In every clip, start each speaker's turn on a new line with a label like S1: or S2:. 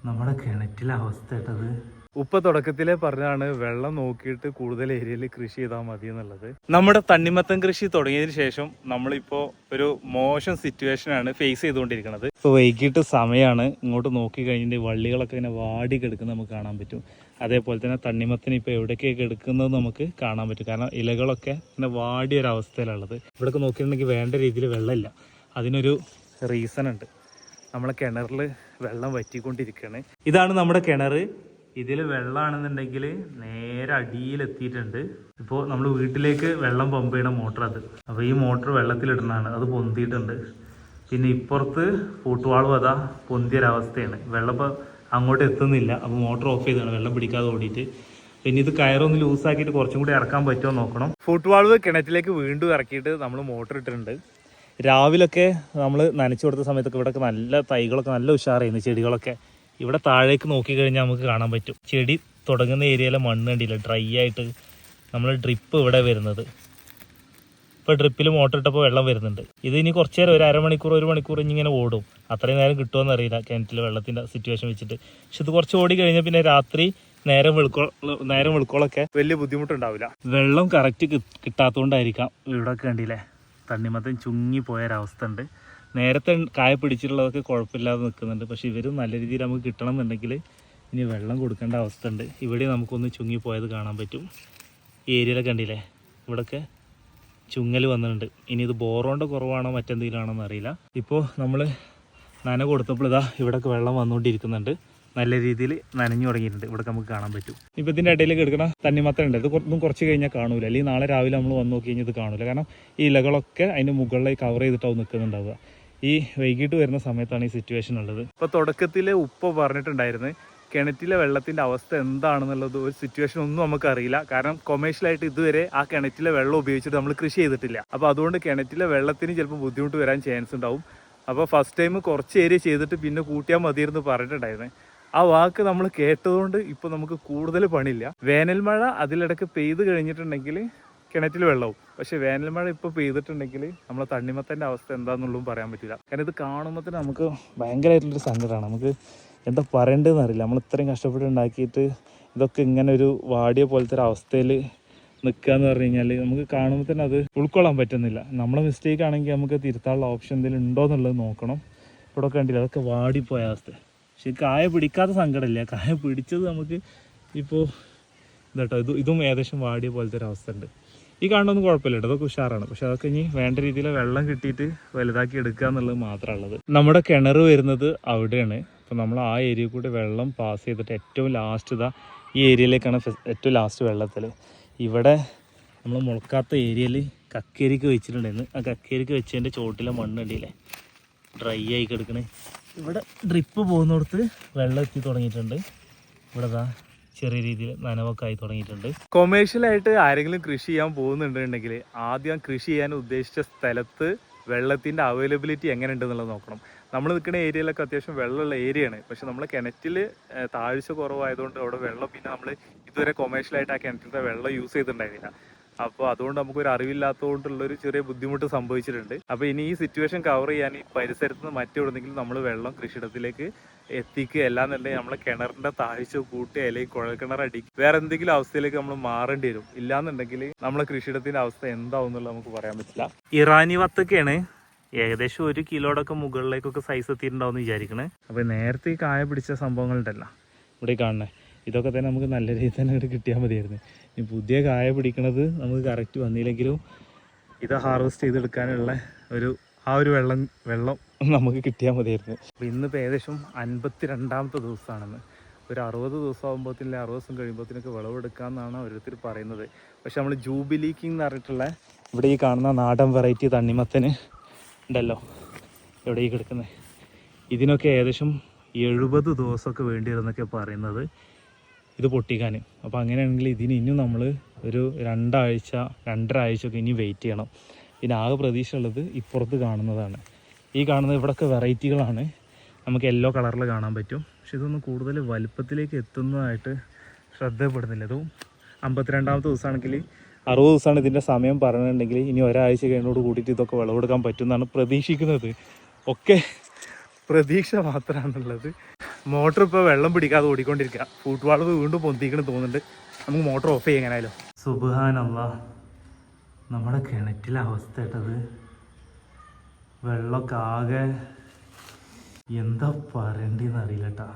S1: നമ്മുടെ കിണറ്റിലെ അവസ്ഥ കേട്ടത്. ഉപ്പ തുടക്കത്തിലേ പറഞ്ഞാണ് വെള്ളം നോക്കിയിട്ട് കൂടുതൽ ഏരിയയിൽ കൃഷി ചെയ്താൽ മതി എന്നുള്ളത്. നമ്മുടെ തണ്ണിമത്തൻ കൃഷി തുടങ്ങിയതിന് ശേഷം നമ്മളിപ്പോൾ ഒരു മോശം സിറ്റുവേഷനാണ് ഫേസ് ചെയ്തുകൊണ്ടിരിക്കുന്നത്. ഇപ്പോൾ വൈകിട്ട് സമയമാണ്. ഇങ്ങോട്ട് നോക്കി കഴിഞ്ഞിട്ട് വള്ളികളൊക്കെ ഇങ്ങനെ വാടി കിടക്കുന്നത് നമുക്ക് കാണാൻ പറ്റും. അതേപോലെ തന്നെ തണ്ണിമത്തൻ ഇപ്പോൾ എവിടേക്കൊക്കെ എടുക്കുന്നത് നമുക്ക് കാണാൻ പറ്റും. കാരണം ഇലകളൊക്കെ ഇങ്ങനെ വാടിയൊരവസ്ഥയിലുള്ളത്. ഇവിടെയൊക്കെ നോക്കിയിട്ടുണ്ടെങ്കിൽ വേണ്ട രീതിയിൽ വെള്ളമില്ല. അതിനൊരു റീസൺ ഉണ്ട്. നമ്മളെ കിണറിൽ വെള്ളം വറ്റിക്കൊണ്ടിരിക്കുകയാണ്. ഇതാണ് നമ്മുടെ കിണർ. ഇതിൽ വെള്ളമാണെന്നുണ്ടെങ്കിൽ നേരെ അടിയിലെത്തിയിട്ടുണ്ട്. ഇപ്പോൾ നമ്മൾ വീട്ടിലേക്ക് വെള്ളം പമ്പ് ചെയ്യണ മോട്ടർ അത്. അപ്പോൾ ഈ മോട്ടർ വെള്ളത്തിലിടുന്നതാണ്. അത് പൊന്തിയിട്ടുണ്ട്. പിന്നെ ഇപ്പുറത്ത് പൂട്ടുവാളും അതാ പൊന്തിയൊരവസ്ഥയാണ്. വെള്ളം ഇപ്പോൾ അങ്ങോട്ട് എത്തുന്നില്ല. അപ്പോൾ മോട്ടർ ഓഫ് ചെയ്താണ് വെള്ളം പിടിക്കാതെ ഓടിയിട്ട്. പിന്നെ ഇത് കയറൊന്ന് ലൂസാക്കിയിട്ട് കുറച്ചും കൂടി ഇറക്കാൻ പറ്റുമോ നോക്കണം. ഫൂട്ടുവാൾവ് കിണറ്റിലേക്ക് വീണ്ടും ഇറക്കിയിട്ട് നമ്മൾ മോട്ടർ ഇട്ടിട്ടുണ്ട്. രാവിലൊക്കെ നമ്മൾ നനച്ചു കൊടുത്ത സമയത്തൊക്കെ ഇവിടെയൊക്കെ നല്ല തൈകളൊക്കെ നല്ല ഉഷാറായിരുന്നു. ചെടികളൊക്കെ ഇവിടെ താഴേക്ക് നോക്കിക്കഴിഞ്ഞാൽ നമുക്ക് കാണാൻ പറ്റും. ചെടി തുടങ്ങുന്ന ഏരിയയിലെ മണ്ണ് കണ്ടില്ല, ഡ്രൈ ആയിട്ട്. നമ്മൾ ഡ്രിപ്പ് ഇവിടെ വരുന്നത്. ഇപ്പോൾ ഡ്രിപ്പിൽ മോട്ടർ ഇട്ടപ്പോൾ വെള്ളം വരുന്നുണ്ട്. ഇത് ഇനി കുറച്ച് നേരം ഒരു അരമണിക്കൂർ 1 മണിക്കൂർ ഇങ്ങനെ ഓടും. അത്രയും നേരം കിട്ടുമെന്ന് അറിയില്ല കിണറ്റിൽ വെള്ളത്തിൻ്റെ സിറ്റുവേഷൻ വെച്ചിട്ട്. പക്ഷെ ഇത് കുറച്ച് ഓടി കഴിഞ്ഞാൽ പിന്നെ രാത്രി നേരം വെളുക്കോളൊക്കെ വലിയ ബുദ്ധിമുട്ടുണ്ടാവില്ല. വെള്ളം കറക്റ്റ് കിട്ടാത്തതുകൊണ്ടായിരിക്കാം ഇവിടെയൊക്കെ കണ്ടില്ലേ തണ്ണിമത്തൻ ചുങ്ങിപ്പോയൊരവസ്ഥ ഉണ്ട്. നേരത്തെ കായ പിടിച്ചിട്ടുള്ളതൊക്കെ കുഴപ്പമില്ലാതെ നിൽക്കുന്നുണ്ട്. പക്ഷേ ഇവർ നല്ല രീതിയിൽ നമുക്ക് കിട്ടണം എന്നുണ്ടെങ്കിൽ ഇനി വെള്ളം കൊടുക്കേണ്ട അവസ്ഥ ഉണ്ട്. ഇവിടെ നമുക്കൊന്ന് ചുങ്ങിപ്പോയത് കാണാൻ പറ്റും. ഈ ഏരിയയിലൊക്കെ കണ്ടില്ലേ ഇവിടെയൊക്കെ ചുങ്ങൽ വന്നിട്ടുണ്ട്. ഇനി ഇത് ബോറോണ്ട് കുറവാണോ മറ്റെന്തെങ്കിലും ആണോ എന്നറിയില്ല. ഇപ്പോൾ നമ്മൾ നന കൊടുത്തപ്പോൾ ഇതാ ഇവിടെയൊക്കെ വെള്ളം വന്നുകൊണ്ടിരിക്കുന്നുണ്ട്. നല്ല രീതിയിൽ നനഞ്ഞു തുടങ്ങിയിട്ടുണ്ട്. ഇവിടെ നമുക്ക് കാണാൻ പറ്റും. ഇപ്പോൾ ഇതിൻ്റെ ഇടയിലേക്ക് എടുക്കണ തണ്ണിമത്തൻ ഉണ്ട്. ഇതൊന്നും കുറച്ച് കഴിഞ്ഞാൽ കാണൂല. അല്ലെങ്കിൽ നാളെ രാവിലെ നമ്മൾ വന്ന് നോക്കി കഴിഞ്ഞാൽ ഇത് കാണൂല. കാരണം ഈ ഇലകളൊക്കെ അതിൻ്റെ മുകളിലേക്ക് കവർ ചെയ്തിട്ടാവും നിൽക്കുന്നുണ്ടാവുക. ഈ വൈകിട്ട് വരുന്ന സമയത്താണ് ഈ സിറ്റുവേഷൻ ഉള്ളത്. ഇപ്പോൾ തുടക്കത്തിൽ ഉപ്പ പറഞ്ഞിട്ടുണ്ടായിരുന്നു കിണറ്റിലെ വെള്ളത്തിൻ്റെ അവസ്ഥ എന്താണെന്നുള്ളത് ഒരു സിറ്റുവേഷൻ ഒന്നും നമുക്കറിയില്ല. കാരണം കൊമേഴ്ഷ്യലായിട്ട് ഇതുവരെ ആ കിണറ്റിലെ വെള്ളം ഉപയോഗിച്ചിട്ട് നമ്മൾ കൃഷി ചെയ്തിട്ടില്ല. അപ്പോൾ അതുകൊണ്ട് കിണറ്റിലെ വെള്ളത്തിന് ചിലപ്പോൾ ബുദ്ധിമുട്ട് വരാൻ ചാൻസ് ഉണ്ടാവും. അപ്പോൾ ഫസ്റ്റ് ടൈം കുറച്ച് ഏരിയ ചെയ്തിട്ട് പിന്നെ കൂട്ടിയാൽ മതിയെന്ന് പറഞ്ഞിട്ടുണ്ടായിരുന്നു. ആ വാക്ക് നമ്മൾ കേട്ടതുകൊണ്ട് ഇപ്പോൾ നമുക്ക് കൂടുതൽ പണിയില്ല. വേനൽ മഴ അതിലിടയ്ക്ക് പെയ്ത് കഴിഞ്ഞിട്ടുണ്ടെങ്കിൽ കിണറ്റിൽ വെള്ളവും. പക്ഷേ വേനൽ മഴ ഇപ്പോൾ പെയ്തിട്ടുണ്ടെങ്കിൽ നമ്മളെ തണ്ണിമത്തൻ്റെ അവസ്ഥ എന്താണെന്നുള്ളതും പറയാൻ പറ്റില്ല. കാരണം ഇത് കാണുമ്പോൾ തന്നെ നമുക്ക് ഭയങ്കരമായിട്ടുള്ളൊരു സങ്കടമാണ്. നമുക്ക് എന്താ പറയേണ്ടതെന്ന് അറിയില്ല. നമ്മൾ ഇത്രയും കഷ്ടപ്പെട്ട് ഉണ്ടാക്കിയിട്ട് ഇതൊക്കെ ഇങ്ങനെ ഒരു വാടിയ പോലത്തെ ഒരു അവസ്ഥയിൽ നിൽക്കുക എന്ന് പറഞ്ഞു കഴിഞ്ഞാൽ നമുക്ക് കാണുമ്പോൾ തന്നെ അത് ഉൾക്കൊള്ളാൻ പറ്റുന്നില്ല. നമ്മളെ മിസ്റ്റേക്ക് ആണെങ്കിൽ നമുക്ക് തിരുത്താനുള്ള ഓപ്ഷൻ എന്തെങ്കിലും ഉണ്ടോ എന്നുള്ളത് നോക്കണം. ഇവിടെ കണ്ടില്ല അതൊക്കെ വാടിപ്പോയ അവസ്ഥ. പക്ഷെ കായ പിടിക്കാത്ത സങ്കടമില്ല. കായ പിടിച്ചത് നമുക്ക് ഇപ്പോൾ ഇതാട്ടോ ഇതും ഏകദേശം വാടിയ പോലത്തെ ഒരു അവസ്ഥ ഉണ്ട്. ഈ കാണുന്നൊന്നും കുഴപ്പമില്ല കേട്ടോ, അതൊക്കെ ഉഷാറാണ്. പക്ഷെ അതൊക്കെ ഇനി വേണ്ട രീതിയിൽ വെള്ളം കിട്ടിയിട്ട് വലുതാക്കി എടുക്കുക എന്നുള്ളത് മാത്രമുള്ളത്. നമ്മുടെ കിണർ വരുന്നത് അവിടെയാണ്. അപ്പോൾ നമ്മൾ ആ ഏരിയയിൽ കൂടി വെള്ളം പാസ് ചെയ്തിട്ട് ഏറ്റവും ലാസ്റ്റ് ഇതാ ഈ ഏരിയയിലേക്കാണ് ഏറ്റവും ലാസ്റ്റ് വെള്ളത്തിൽ. ഇവിടെ നമ്മൾ മുളക്കാത്ത ഏരിയയിൽ കക്കേരിക്ക് വെച്ചിട്ടുണ്ടായിരുന്നു. ആ കക്കേരിക്ക് വെച്ചതിൻ്റെ ചോട്ടിലെ മണ്ണ് കണ്ടില്ലേ ഡ്രൈ ആയി കിടക്കണേ. ഇവിടെ ഡ്രിപ്പ് പോകുന്നിടത്ത് വെള്ളം എത്തി തുടങ്ങിയിട്ടുണ്ട്. ഇവിടെ ദാ ചെറിയ രീതിയിൽ നനവൊക്കെ ആയി തുടങ്ങിയിട്ടുണ്ട്. കൊമേഴ്ഷ്യലായിട്ട് ആരെങ്കിലും കൃഷി ചെയ്യാൻ പോകുന്നുണ്ടെങ്കിൽ ആദ്യം കൃഷി ചെയ്യാൻ ഉദ്ദേശിച്ച സ്ഥലത്ത് വെള്ളത്തിൻ്റെ അവൈലബിലിറ്റി എങ്ങനെ ഉണ്ടെന്നുള്ളത് നോക്കണം. നമ്മൾ നിൽക്കുന്ന ഏരിയയിലൊക്കെ അത്യാവശ്യം വെള്ളമുള്ള ഏരിയയാണ്. പക്ഷെ നമ്മൾ കിണറ്റിൽ താഴ്ച കുറവായതുകൊണ്ട് അവിടെ വെള്ളം പിന്നെ നമ്മൾ ഇതുവരെ കൊമേഴ്ഷ്യലായിട്ട് ആ കിണറ്റിലത്തെ വെള്ളം യൂസ് ചെയ്തിട്ടുണ്ടായിരുന്നില്ല. അപ്പോൾ അതുകൊണ്ട് നമുക്കൊരു അറിവില്ലാത്തതുകൊണ്ടുള്ളൊരു ചെറിയ ബുദ്ധിമുട്ട് സംഭവിച്ചിട്ടുണ്ട്. അപ്പോൾ ഇനി ഈ സിറ്റുവേഷൻ കവർ ചെയ്യാൻ ഈ പരിസരത്ത് നിന്ന് മറ്റെവിടെന്നെങ്കിലും നമ്മൾ വെള്ളം കൃഷിയിടത്തിലേക്ക് എത്തിക്കുക. അല്ലാന്നുണ്ടെങ്കിൽ നമ്മളെ കിണറിൻ്റെ താഴ്ച കൂട്ടി അല്ലെങ്കിൽ കുഴൽക്കിണർ അടിക്കുക, വേറെ എന്തെങ്കിലും അവസ്ഥയിലേക്ക് നമ്മൾ മാറേണ്ടി വരും. ഇല്ലാന്നുണ്ടെങ്കിൽ നമ്മളെ കൃഷിയിടത്തിൻ്റെ അവസ്ഥ എന്താവും എന്നുള്ളത് നമുക്ക് പറയാൻ പറ്റില്ല. ഇറാനി വത്തക്കയാണ് ഏകദേശം 1 കിലോയുടെയൊക്കെ മുകളിലേക്കൊക്കെ സൈസ് എത്തിയിട്ടുണ്ടാവും എന്ന് വിചാരിക്കണേ. അപ്പോൾ നേരത്തെ ഈ കായ പിടിച്ച സംഭവങ്ങളുണ്ടല്ലോ ഇവിടെ കാണണേ, ഇതൊക്കെ തന്നെ നമുക്ക് നല്ല രീതിയിൽ തന്നെ ഇവിടെ കിട്ടിയാൽ മതിയായിരുന്നു. ഇനി പുതിയ കായ പിടിക്കണത് നമുക്ക് കറക്റ്റ് വന്നില്ലെങ്കിലും ഇത് ഹാർവെസ്റ്റ് ചെയ്തെടുക്കാനുള്ള ആ ഒരു വെള്ളം നമുക്ക് കിട്ടിയാൽ മതിയായിരുന്നു. അപ്പോൾ ഇന്നിപ്പോൾ ഏകദേശം 52ാമത്തെ ദിവസമാണെന്ന്. ഒരു 60 ദിവസം ആകുമ്പോഴത്തേനും 60 ദിവസം കഴിയുമ്പോഴത്തേനൊക്കെ വിളവെടുക്കാമെന്നാണ് ഓരോരുത്തർ പറയുന്നത്. പക്ഷെ നമ്മൾ ജൂബിലി കിങ് എന്ന് പറഞ്ഞിട്ടുള്ള ഇവിടെ ഈ കാണുന്ന നാടൻ വെറൈറ്റി തണ്ണിമത്തന് ഉണ്ടല്ലോ ഇവിടെ ഈ കിടക്കുന്നത്, ഇതിനൊക്കെ ഏകദേശം 70 ദിവസമൊക്കെ വേണ്ടി വരുന്നൊക്കെ പറയുന്നത് ഇത് പൊട്ടിക്കാൻ. അപ്പോൾ അങ്ങനെയാണെങ്കിൽ ഇതിന് ഇനിയും നമ്മൾ ഒരു 2 ആഴ്ച 2.5 ആഴ്ചയൊക്കെ ഇനി വെയിറ്റ് ചെയ്യണം. പിന്നെ ആകെ പ്രതീക്ഷ ഉള്ളത് ഇപ്പുറത്ത് കാണുന്നതാണ്. ഈ കാണുന്നത് ഇവിടെയൊക്കെ വെറൈറ്റികളാണ്, നമുക്ക് യെല്ലോ കളറിൽ കാണാൻ പറ്റും. പക്ഷെ ഇതൊന്നും കൂടുതൽ വലുപ്പത്തിലേക്ക് എത്തുന്നതായിട്ട് ശ്രദ്ധപ്പെടുന്നില്ല. ഇതും 52ാമത്തെ ദിവസമാണെങ്കിൽ 60 ദിവസമാണ് ഇതിൻ്റെ സമയം പറഞ്ഞിട്ടുണ്ടെങ്കിൽ ഇനി ഒരാഴ്ച കഴിഞ്ഞോട് കൂടിയിട്ട് ഇതൊക്കെ വിളവെടുക്കാൻ പറ്റുമെന്നാണ് പ്രതീക്ഷിക്കുന്നത്. ഒക്കെ പ്രതീക്ഷ മാത്രമാണുള്ളത്. മോട്ടർ ഇപ്പോൾ വെള്ളം പിടിക്കാതെ ഓടിക്കൊണ്ടിരിക്കുക. ഫുട് വാൾവ് വീണ്ടും പൊന്തിക്കണം തോന്നുന്നുണ്ട്. നമുക്ക് മോട്ടർ ഓഫ് ചെയ്യാം എങ്ങനെയായാലും. സുബ്ഹാനല്ലാ, നമ്മുടെ കിണറ്റിലെ അവസ്ഥ കേട്ടത്. വെള്ളമൊക്കെ ആകെ എന്താ പറയണ്ടെന്ന് അറിയില്ല കേട്ടാ.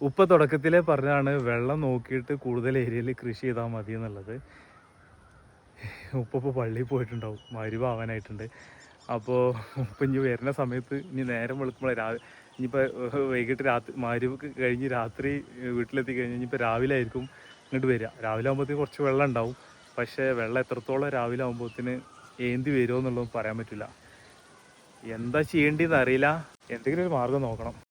S1: ഉപ്പ തുടക്കത്തിലേ പറഞ്ഞാണ് വെള്ളം നോക്കിയിട്ട് കൂടുതൽ ഏരിയയിൽ കൃഷി ചെയ്താൽ മതി എന്നുള്ളത്. ഉപ്പ ഇപ്പോൾ പള്ളിയിൽ പോയിട്ടുണ്ടാവും, മഗ്‌രിബ് ആവാനായിട്ടുണ്ട്. അപ്പോൾ ഉപ്പ ഇനി വരുന്ന സമയത്ത് ഇനി നേരം വെളുക്കുമ്പോൾ ഇനിയിപ്പോൾ വൈകിട്ട് മഗ്‌രിബ് കഴിഞ്ഞ് രാത്രി വീട്ടിലെത്തി കഴിഞ്ഞ് ഇനിയിപ്പോൾ രാവിലെ ആയിരിക്കും ഇങ്ങോട്ട് വരിക. രാവിലെ ആകുമ്പോഴത്തേക്ക് കുറച്ച് വെള്ളം ഉണ്ടാവും. പക്ഷേ വെള്ളം എത്രത്തോളം രാവിലെ ആകുമ്പോഴത്തേന് ഏന്തി വരുമോ എന്നുള്ളതൊന്നും പറയാൻ പറ്റില്ല. എന്താ ചെയ്യേണ്ടതെന്ന് അറിയില്ല. എന്തെങ്കിലും ഒരു മാർഗം നോക്കണം.